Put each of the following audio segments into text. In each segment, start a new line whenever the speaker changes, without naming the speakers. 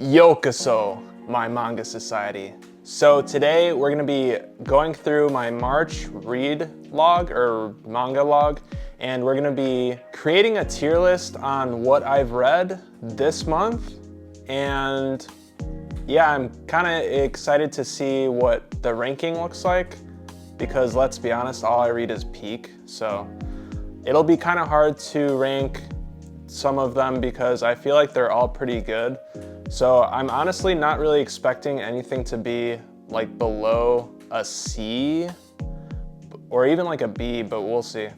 Yokoso, my manga society. So today we're gonna be going through my March read log or manga log, and we're gonna be creating a tier list on what I've read this month. And yeah, I'm kind of excited to see what the ranking looks like, because let's be honest, all I read is peak. So it'll be kind of hard to rank some of them because I feel like they're all pretty good. So I'm honestly not really expecting anything to be like below a C or even like a B, but we'll see.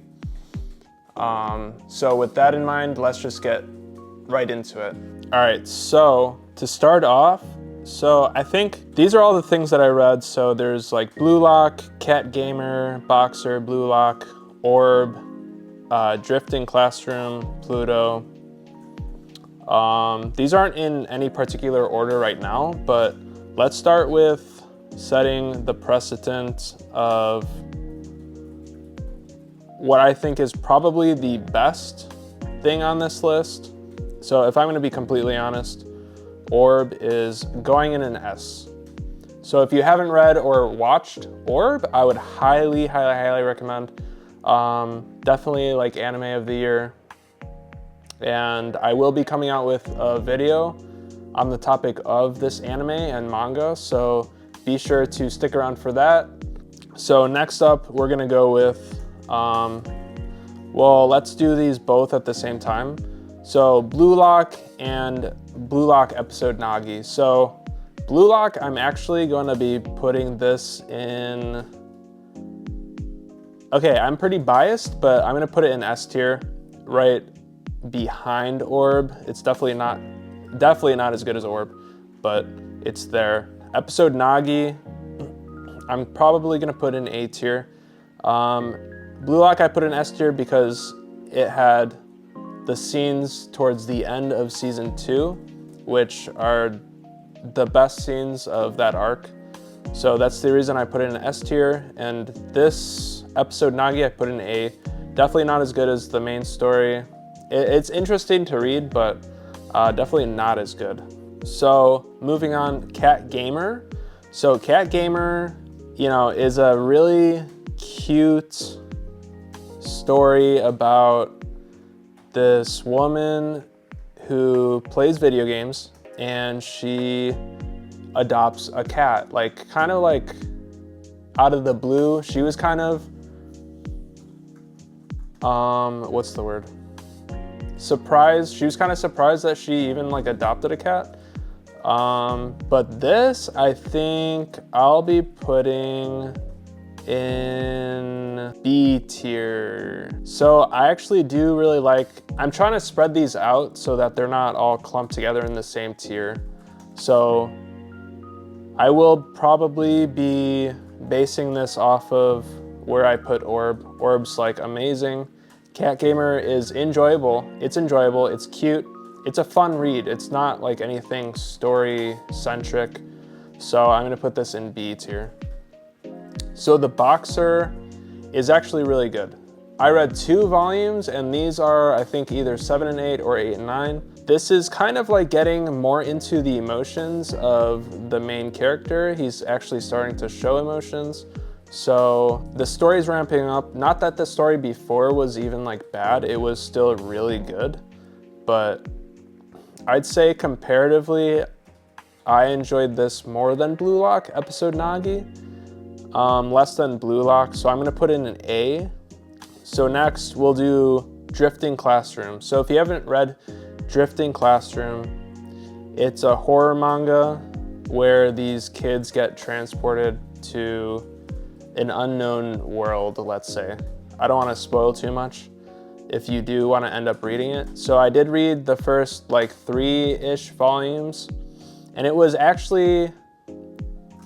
So with that in mind, let's just get right into it. All right, so to start off, so I think these are all the things that I read. So there's like Blue Lock, Cat Gamer, Boxer, Blue Lock, Orb, Drifting Classroom, Pluto. These aren't in any particular order right now, but let's start with setting the precedent of what I think is probably the best thing on this list. So if I'm going to be completely honest, Orb is going in an S. So if you haven't read or watched Orb, I would highly recommend. Definitely like anime of the year. And I will be coming out with a video on the topic of this anime and manga, so be sure to stick around for that. So next up, we're gonna go with, well, let's do these both at the same time. So Blue Lock and Blue Lock episode Nagi. So Blue Lock, I'm actually gonna be putting this in, okay, I'm pretty biased, but I'm gonna put it in S tier, right behind Orb. It's definitely not as good as Orb, but it's there. Episode Nagi, I'm probably gonna put in A tier. Blue Lock I put in S tier because it had the scenes towards the end of season 2, which are the best scenes of that arc. So that's the reason I put it in S tier. And this episode Nagi I put in A. Definitely not as good as the main story. It's interesting to read, but definitely not as good. So moving on, Cat Gamer. So Cat Gamer, you know, is a really cute story about this woman who plays video games and she adopts a cat, like kind of like out of the blue. She was kind of, what's the word? Surprised. She was kind of surprised that she even like adopted a cat. But this, I think I'll be putting in B tier. So I actually do really like, I'm trying to spread these out so that they're not all clumped together in the same tier. So I will probably be basing this off of where I put Orb. Orb's like amazing. Cat Gamer is enjoyable. It's enjoyable, it's cute, it's a fun read. It's not like anything story-centric. So I'm gonna put this in B tier. So the Boxer is actually really good. I read 2 volumes and these are, I think, either 7 and 8 or 8 and 9. This is kind of like getting more into the emotions of the main character. He's actually starting to show emotions. So the story's ramping up. Not that the story before was even like bad, it was still really good. But I'd say comparatively, I enjoyed this more than Blue Lock, episode Nagi. Less than Blue Lock, so I'm gonna put in an A. So next we'll do Drifting Classroom. So if you haven't read Drifting Classroom, it's a horror manga where these kids get transported to an unknown world, let's say. I don't want to spoil too much if you do want to end up reading it. So I did read the first like 3-ish volumes, and it was actually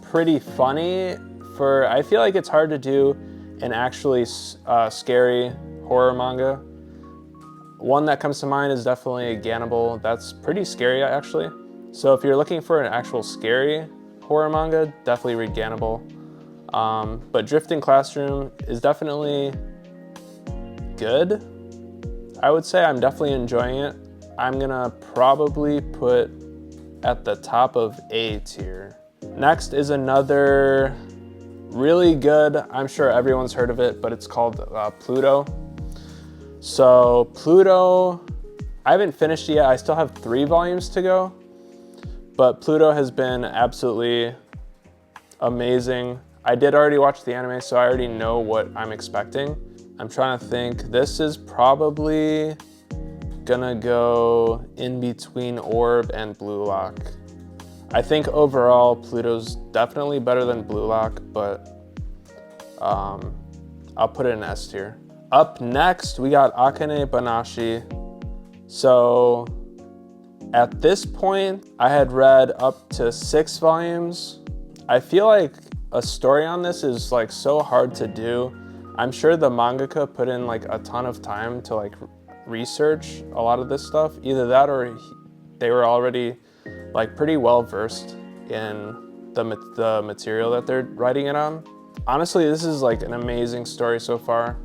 pretty funny. I feel like it's hard to do an actually scary horror manga. One that comes to mind is definitely Gannibal. That's pretty scary actually. So if you're looking for an actual scary horror manga, definitely read Gannibal. But Drifting Classroom is definitely good. I would say I'm definitely enjoying it. I'm gonna probably put at the top of A tier. Next is another really good, I'm sure everyone's heard of it, but it's called Pluto. So Pluto, I haven't finished it yet. I still have 3 volumes to go, but Pluto has been absolutely amazing. I did already watch the anime, so I already know what I'm expecting. I'm trying to think. This is probably gonna go in between Orb and Blue Lock. I think overall Pluto's definitely better than Blue Lock, but I'll put it in S tier. Up next, we got Akane Banashi. So at this point, I had read up to 6 volumes. I feel like a story on this is like so hard to do. I'm sure the mangaka put in like a ton of time to like research a lot of this stuff. Either that or they were already like pretty well versed in the material that they're writing it on. Honestly, this is like an amazing story so far.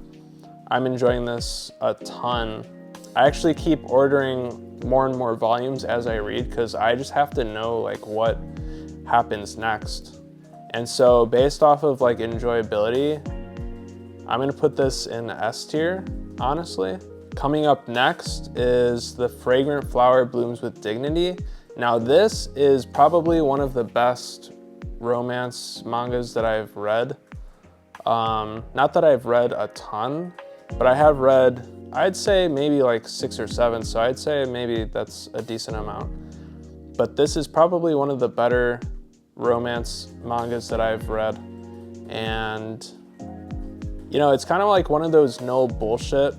I'm enjoying this a ton. I actually keep ordering more and more volumes as I read because I just have to know like what happens next. And so based off of like enjoyability, I'm gonna put this in S tier, honestly. Coming up next is The Fragrant Flower Blooms with Dignity. Now this is probably one of the best romance mangas that I've read. Not that I've read a ton, but I have read, I'd say maybe like 6 or 7, so I'd say maybe that's a decent amount. But this is probably one of the better romance mangas that I've read. And, you know, it's kind of like one of those no bullshit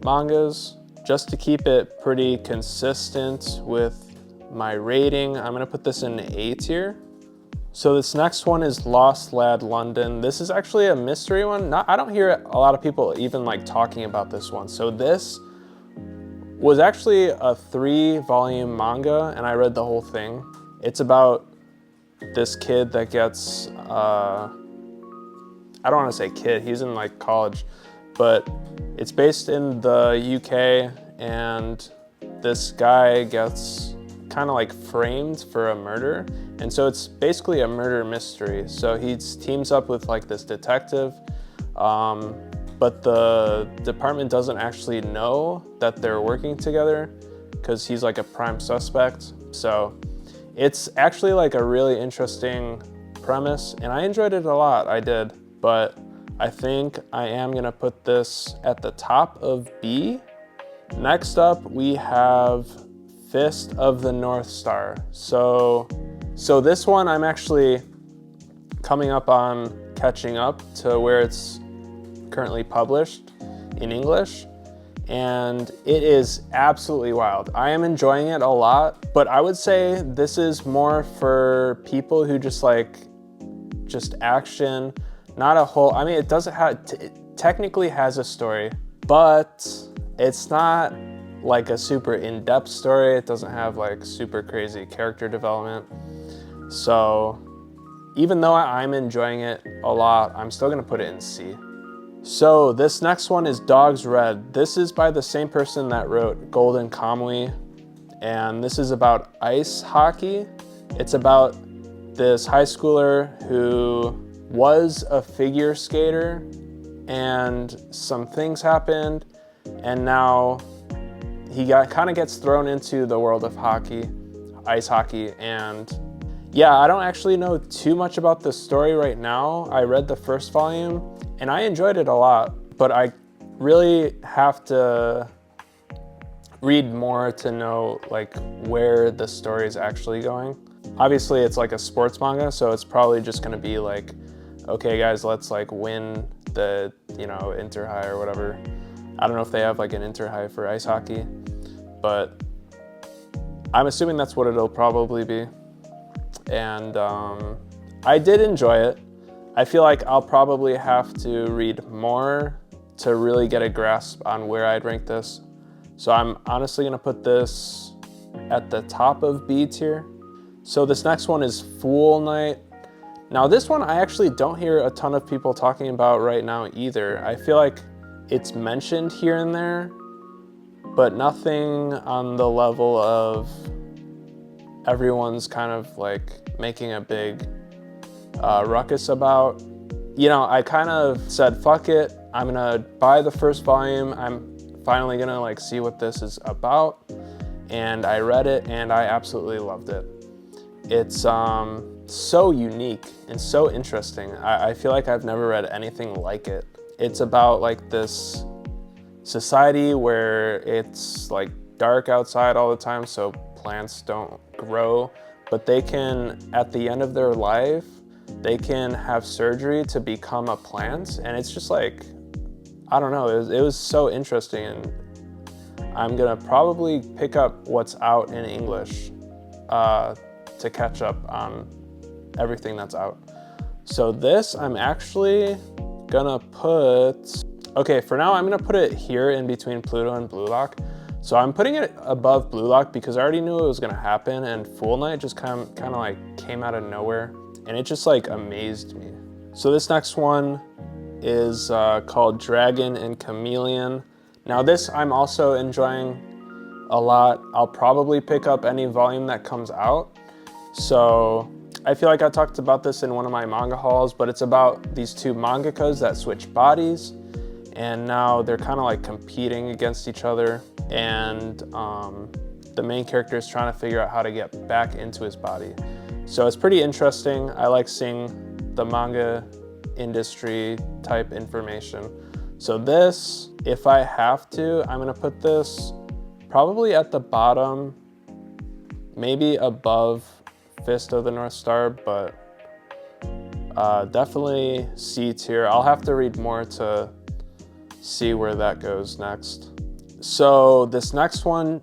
mangas. Just to keep it pretty consistent with my rating, I'm gonna put this in A tier. So this next one is Lost Lad London. This is actually a mystery one. I don't hear a lot of people even like talking about this one. So this was actually a 3-volume manga and I read the whole thing. It's about this kid that gets, I don't want to say kid, he's in like college, but it's based in the UK and this guy gets kind of like framed for a murder. And so it's basically a murder mystery. So he teams up with like this detective, but the department doesn't actually know that they're working together because he's like a prime suspect. So it's actually like a really interesting premise and I enjoyed it a lot, I did. But I think I am gonna put this at the top of B. Next up, we have Fist of the North Star. So this one I'm actually coming up on catching up to where it's currently published in English, and it is absolutely wild. I am enjoying it a lot, but I would say this is more for people who just action, not a whole, I mean, it doesn't have, it technically has a story, but it's not like a super in-depth story. It doesn't have like super crazy character development. So even though I'm enjoying it a lot, I'm still gonna put it in C. So this next one is Dogs Red. This is by the same person that wrote Golden Kamuy, and this is about ice hockey. It's about this high schooler who was a figure skater and some things happened and now he kind of gets thrown into the world of hockey, ice hockey, and yeah, I don't actually know too much about the story right now. I read the first volume and I enjoyed it a lot, but I really have to read more to know like where the story is actually going. Obviously it's like a sports manga, so it's probably just gonna be like, okay guys, let's like win the, you know, inter-high or whatever. I don't know if they have like an inter-high for ice hockey, but I'm assuming that's what it'll probably be. And I did enjoy it. I feel like I'll probably have to read more to really get a grasp on where I'd rank this. So I'm honestly gonna put this at the top of B tier. So this next one is Fool Night. Now this one I actually don't hear a ton of people talking about right now either. I feel like it's mentioned here and there, but nothing on the level of everyone's kind of like making a big ruckus about. You know, I kind of said, fuck it, I'm gonna buy the first volume. I'm finally gonna like see what this is about. And I read it and I absolutely loved it. It's so unique and so interesting. I feel like I've never read anything like it. It's about like this society where it's like dark outside all the time, so plants don't grow, but they can, at the end of their life, they can have surgery to become a plant. And it's just like, I don't know, it was so interesting. And I'm gonna probably pick up what's out in English to catch up on everything that's out. So this I'm actually gonna put, okay, for now I'm gonna put it here in between Pluto and Blue Lock. So I'm putting it above Blue Lock because I already knew it was gonna happen, and Fool Night just kind of like came out of nowhere, and it just like amazed me. So this next one is called Dragon and Chameleon. Now this I'm also enjoying a lot. I'll probably pick up any volume that comes out. So I feel like I talked about this in one of my manga hauls, but it's about these two mangakas that switch bodies, and now they're kind of like competing against each other, and the main character is trying to figure out how to get back into his body. So it's pretty interesting. I like seeing the manga industry type information. So this, if I have to, I'm gonna put this probably at the bottom, maybe above Fist of the North Star, but definitely C tier. I'll have to read more to see where that goes next. So this next one,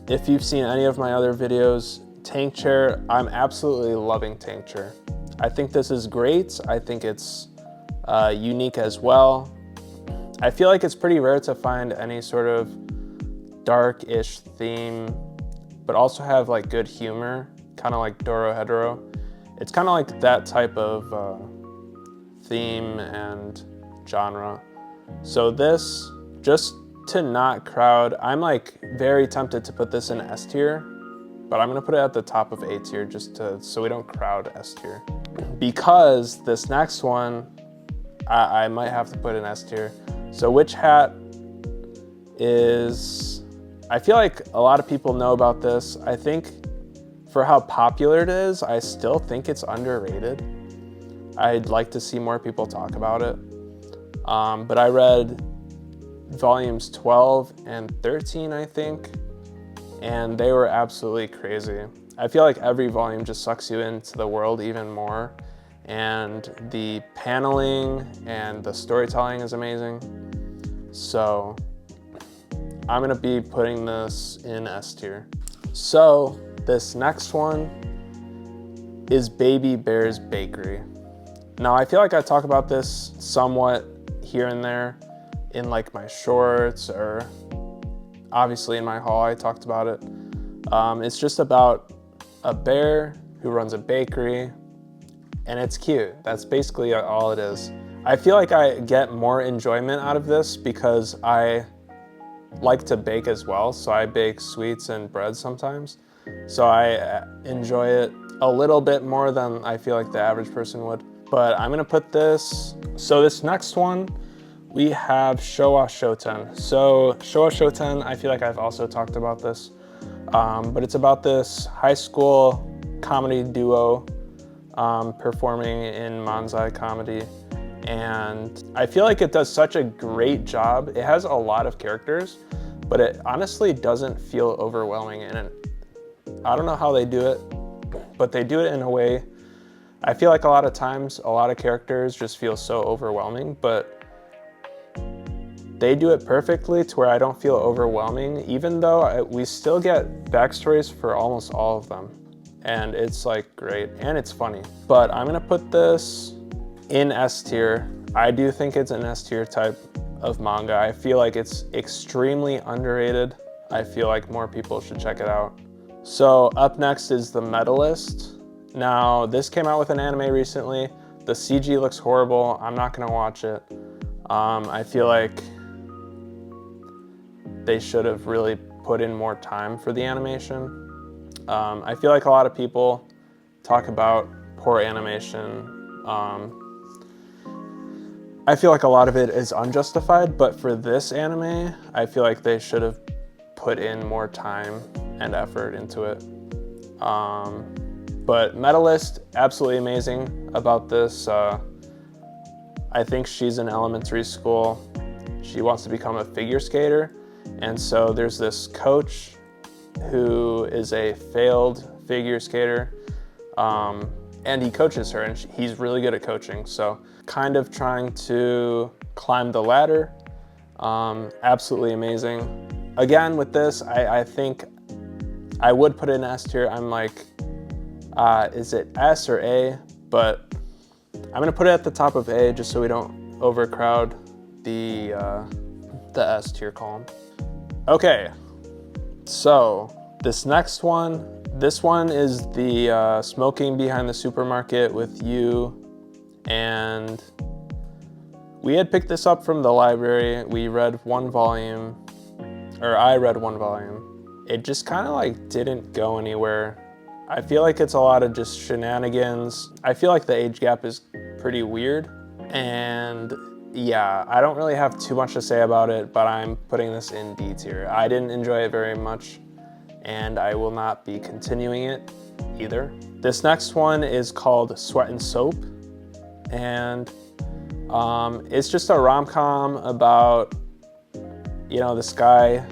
if you've seen any of my other videos, Tank Chair, I'm absolutely loving Tank Chair. I think this is great. I think it's unique as well. I feel like it's pretty rare to find any sort of dark-ish theme, but also have like good humor, kind of like Dorohedoro. It's kind of like that type of theme and genre. So this, just to not crowd, I'm like very tempted to put this in S tier, but I'm gonna put it at the top of A tier just so we don't crowd S tier. Because this next one, I might have to put in S tier. So Witch Hat is, I feel like a lot of people know about this. I think for how popular it is, I still think it's underrated. I'd like to see more people talk about it. But I read volumes 12 and 13, I think, and they were absolutely crazy. I feel like every volume just sucks you into the world even more, and the paneling and the storytelling is amazing. So I'm gonna be putting this in S tier. So this next one is Baby Bear's Bakery. Now I feel like I talk about this somewhat here and there in like my shorts, or obviously in my haul I talked about it. It's just about a bear who runs a bakery, and it's cute. That's basically all it is. I feel like I get more enjoyment out of this because I like to bake as well, so I bake sweets and bread sometimes. So I enjoy it a little bit more than I feel like the average person would. But I'm gonna put this, so this next one, we have Showa Shoten. So Showa Shoten, I feel like I've also talked about this, but it's about this high school comedy duo performing in manzai comedy. And I feel like it does such a great job. It has a lot of characters, but it honestly doesn't feel overwhelming. And I don't know how they do it, but they do it in a way. I feel like a lot of times, a lot of characters just feel so overwhelming, but they do it perfectly to where I don't feel overwhelming, even though we still get backstories for almost all of them. And it's like great, and it's funny. But I'm gonna put this in S tier. I do think it's an S tier type of manga. I feel like it's extremely underrated. I feel like more people should check it out. So up next is The Medalist. Now this came out with an anime recently. The CG looks horrible. I'm not gonna watch it. I feel like they should have really put in more time for the animation. I feel like a lot of people talk about poor animation. I feel like a lot of it is unjustified, but for this anime, I feel like they should have put in more time and effort into it. But Medalist, absolutely amazing about this. I think she's in elementary school. She wants to become a figure skater. And so there's this coach who is a failed figure skater. And he coaches her, and he's really good at coaching. So kind of trying to climb the ladder. Absolutely amazing. Again, with this, I think I would put it in S tier. I'm like, is it S or A? But I'm gonna put it at the top of A just so we don't overcrowd the S tier column. Okay, so this next one, this one is the Smoking Behind the Supermarket with You, and we had picked this up from the library. We read one volume, or I read one volume. It just kind of like didn't go anywhere. I feel like it's a lot of just shenanigans. I feel like the age gap is pretty weird, and yeah, I don't really have too much to say about it, but I'm putting this in D tier. I didn't enjoy it very much, and I will not be continuing it either. This next one is called Sweat and Soap, and it's just a rom-com about, you know, this guy.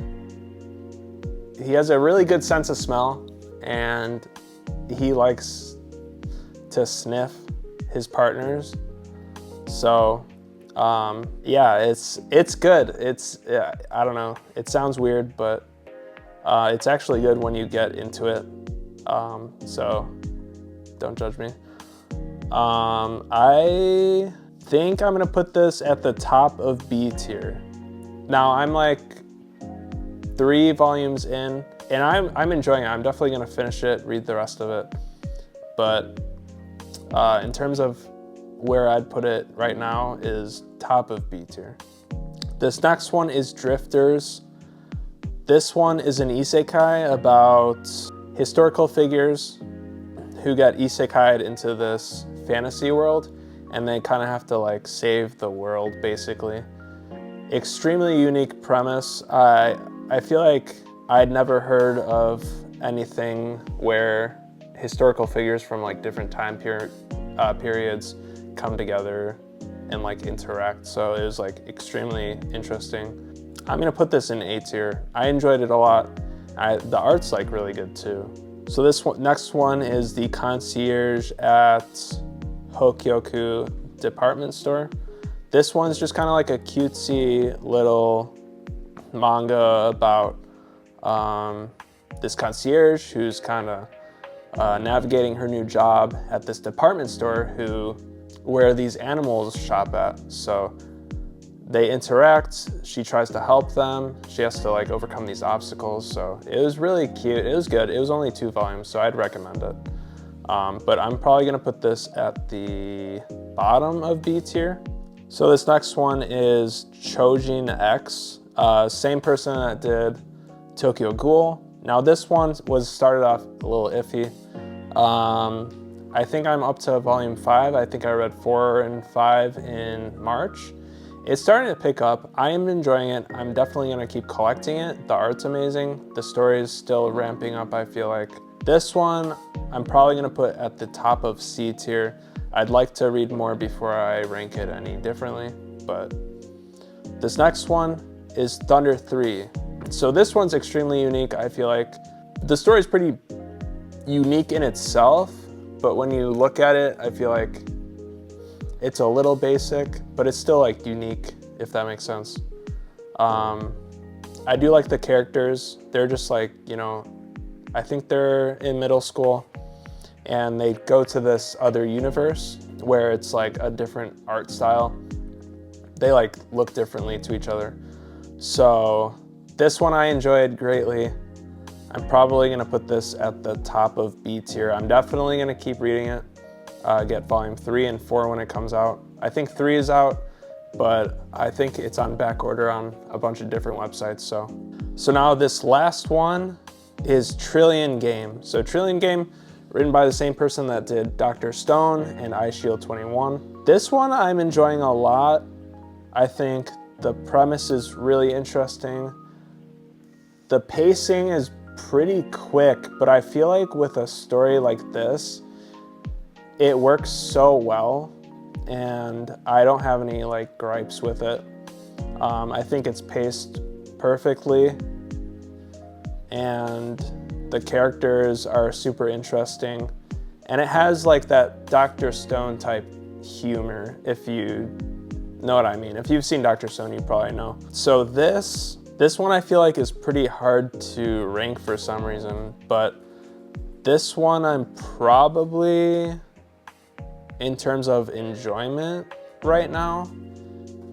He has a really good sense of smell, and he likes to sniff his partners. So yeah, it's good. I don't know, it sounds weird, but it's actually good when you get into it. So don't judge me. I think I'm gonna put this at the top of B tier. Now I'm like 3 volumes in, and I'm enjoying it. I'm definitely gonna finish it, read the rest of it. But in terms of where I'd put it right now is top of B tier. This next one is Drifters. This one is an isekai about historical figures who get isekai'd into this fantasy world, and they kind of have to like save the world basically. Extremely unique premise. I feel like I'd never heard of anything where historical figures from like different time periods come together and like interact. So it was like extremely interesting. I'm gonna put this in A tier. I enjoyed it a lot. The art's like really good too. So this one, next one is The Concierge at Hokyoku Department Store. This one's just kind of like a cutesy little manga about this concierge who's kind of navigating her new job at this department store where these animals shop at. So they interact, she tries to help them, she has to like overcome these obstacles. So it was really cute, it was good. It was only 2 volumes, so I'd recommend it. But I'm probably gonna put this at the bottom of B tier. So this next one is Chojin X, same person that did Tokyo Ghoul. Now this one started off a little iffy. I think I'm up to volume 5. I think I read 4 and 5 in March. It's starting to pick up. I am enjoying it. I'm definitely gonna keep collecting it. The art's amazing. The story is still ramping up, I feel like. This one, I'm probably gonna put at the top of C tier. I'd like to read more before I rank it any differently, but this next one is Thunder 3. So this one's extremely unique, I feel like. The story is pretty unique in itself, but when you look at it, I feel like it's a little basic, but it's still like unique, if that makes sense. I do like the characters. They're just like, you know, I think they're in middle school and they go to this other universe where it's like a different art style. They like look differently to each other. So this one I enjoyed greatly. I'm probably gonna put this at the top of B tier. I'm definitely gonna keep reading it. Get volume 3 and 4 when it comes out. I think 3 is out, but I think it's on back order on a bunch of different websites. So now this last one is Trillion Game. So Trillion Game, written by the same person that did Dr. Stone and Eye Shield 21. This one I'm enjoying a lot. I think the premise is really interesting. The pacing is pretty quick, but I feel like with a story like this, it works so well, and I don't have any like gripes with it. I think it's paced perfectly, and the characters are super interesting, and it has like that Dr. Stone type humor, if you know what I mean. If you've seen Dr. Stone, you probably know. So this one I feel like is pretty hard to rank for some reason, but this one I'm probably, in terms of enjoyment right now,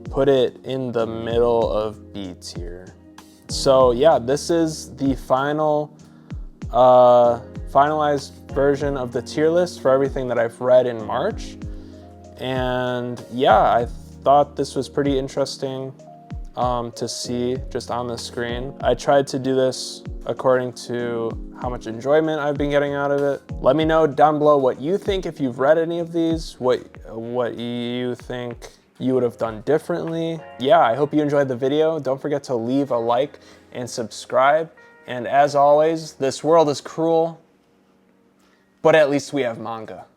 put it in the middle of B tier. So yeah, this is the finalized version of the tier list for everything that I've read in March. And yeah, I thought this was pretty interesting to see just on the screen. I tried to do this according to how much enjoyment I've been getting out of it. Let me know down below what you think, if you've read any of these, what you think you would have done differently. Yeah, I hope you enjoyed the video. Don't forget to leave a like and subscribe. And as always, this world is cruel, but at least we have manga.